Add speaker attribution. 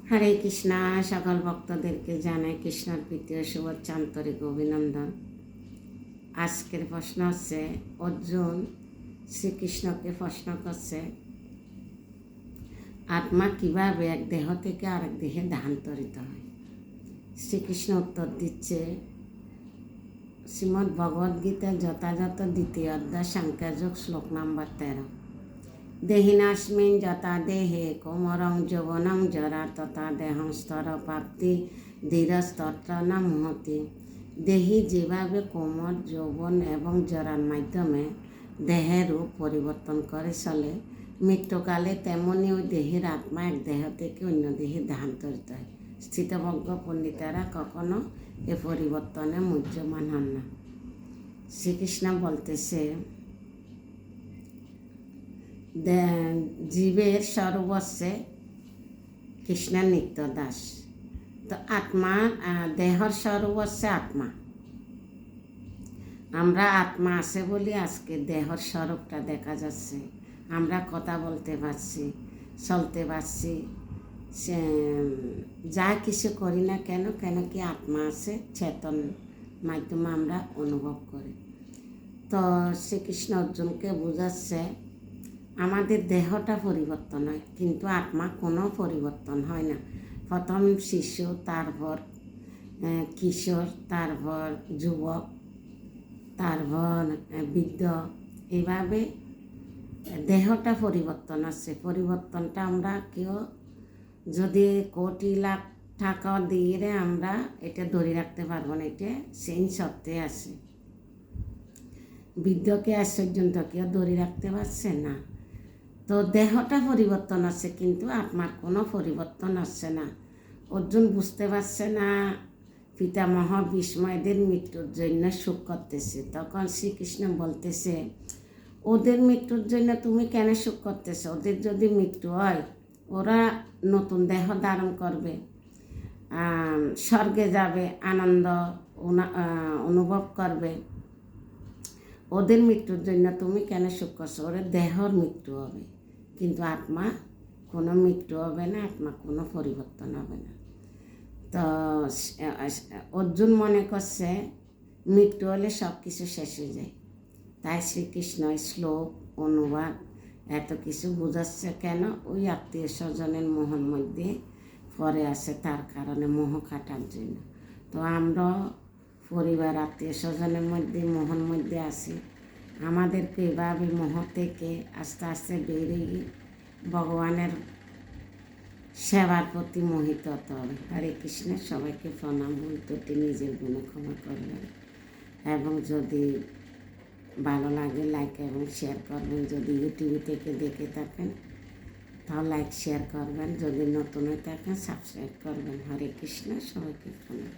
Speaker 1: হরে কৃষ্ণা। সকল ভক্তদেরকে জানাই কৃষ্ণর প্রীতি ও শুভেচ্ছা, আন্তরিক অভিনন্দন। আজকের প্রশ্ন হচ্ছে, অর্জুন শ্রীকৃষ্ণকে প্রশ্ন করছে, আত্মা কিভাবে এক দেহ থেকে আরেক দেহে দেহান্তরিত হয়। শ্রীকৃষ্ণ উত্তর দিচ্ছে, শ্রীমদ্ ভগবদ্গীতার যথাযথ দ্বিতীয় অধ্যায় সাংখ্যযোগ শ্লোক নম্বর 13। দেহিনাস্মিন যথা দেহে কোমরং যৌবনং জরা তথা দেহং স্তর প্রাপ্তি ধীরস্তত্র না মুহতি। দেহি যেভাবে কোমর, যৌবন এবং জরার মাধ্যমে দেহের রূপ পরিবর্তন করে চলে, মৃত্যুকালে তেমনি ওই দেহের আত্মা এক দেহ থেকে অন্য দেহে দেহান্তরিত হয়। স্থিতপ্রজ্ঞ পণ্ডিতেরা কখনো এ পরিবর্তনে মুহ্যমান হন না। শ্রীকৃষ্ণ বলতেছে, জীবের স্বরূপ হচ্ছে কৃষ্ণের নিত্য দাস। তো আত্মার দেহর স্বরূপ হচ্ছে আত্মা। আমরা আত্মা আছে বলি আজকে দেহর স্বরূপটা দেখা যাচ্ছে। আমরা কথা বলতে পারছি, চলতে পারছি, যা কিছু করি না কেন কি আত্মা আছে, চেতন মাধ্যমে আমরা অনুভব করি। তো শ্রীকৃষ্ণ অর্জুনকে বোঝাচ্ছে, আমাদের দেহটা পরিবর্তন হয় কিন্তু আত্মা কোনো পরিবর্তন হয় না। প্রথম শিশু, তারপর কিশোর, তারপর যুবক, তারপর বৃদ্ধ, এইভাবে দেহটা পরিবর্তন আছে। পরিবর্তনটা আমরা কেউ যদি কোটি লাখ টাকা দিয়ে আমরা এটা ধরে রাখতে পারবো না, এটা চেঞ্জ সত্যি আছে। বৃদ্ধকে আজ পর্যন্ত কেউ ধরে রাখতে পারছে না। তো দেহটা পরিবর্তন আছে কিন্তু আত্মার কোনো পরিবর্তন আসছে না। অর্জুন বুঝতে পারছে না, পিতামহ বিস্ময়দের মৃত্যুর জন্য শোক করতেছে। তখন শ্রীকৃষ্ণ বলতেছে, ওদের মৃত্যুর জন্য তুমি কেন শোক করতেছো? ওদের যদি মৃত্যু হয় ওরা নতুন দেহ ধারণ করবে, স্বর্গে যাবে, আনন্দ অনুভব করবে। ওদের মৃত্যুর জন্য তুমি কেন শোক করছো? ওদের দেহর মৃত্যু হবে কিন্তু আত্মা কোনো মৃত্যু হবে না, আত্মা কোনো পরিবর্তন হবে না। তো অর্জুন মনে করছে মৃত্যু হলে সব কিছু শেষ হয়ে যায়। তাই শ্রীকৃষ্ণ শ্লোক অনুবাদ এত কিছু বোঝাচ্ছে কেন? ওই আত্মীয় স্বজনের মোহর মধ্যে পরে আসে, তার কারণে মোহ কাটার জন্য। তো আমরা পরিবার, আত্মীয় স্বজনের মধ্যে মোহর মধ্যে আসি। আমাদেরকে এভাবে মোহ থেকে আস্তে আস্তে বেরিয়ে ভগবানের সেবার প্রতি মোহিত হতে হবে। হরে কৃষ্ণ। সবাইকে প্রণাম। ভুল ত্রুটি নিজের গুণে ক্ষমা করবেন এবং যদি ভালো লাগে লাইক এবং শেয়ার করবেন। যদি ইউটিউব থেকে দেখে থাকেন তাহলে লাইক শেয়ার করবেন, যদি নতুন হয়ে থাকেন সাবস্ক্রাইব করবেন। হরে কৃষ্ণ। সবাইকে প্রণাম।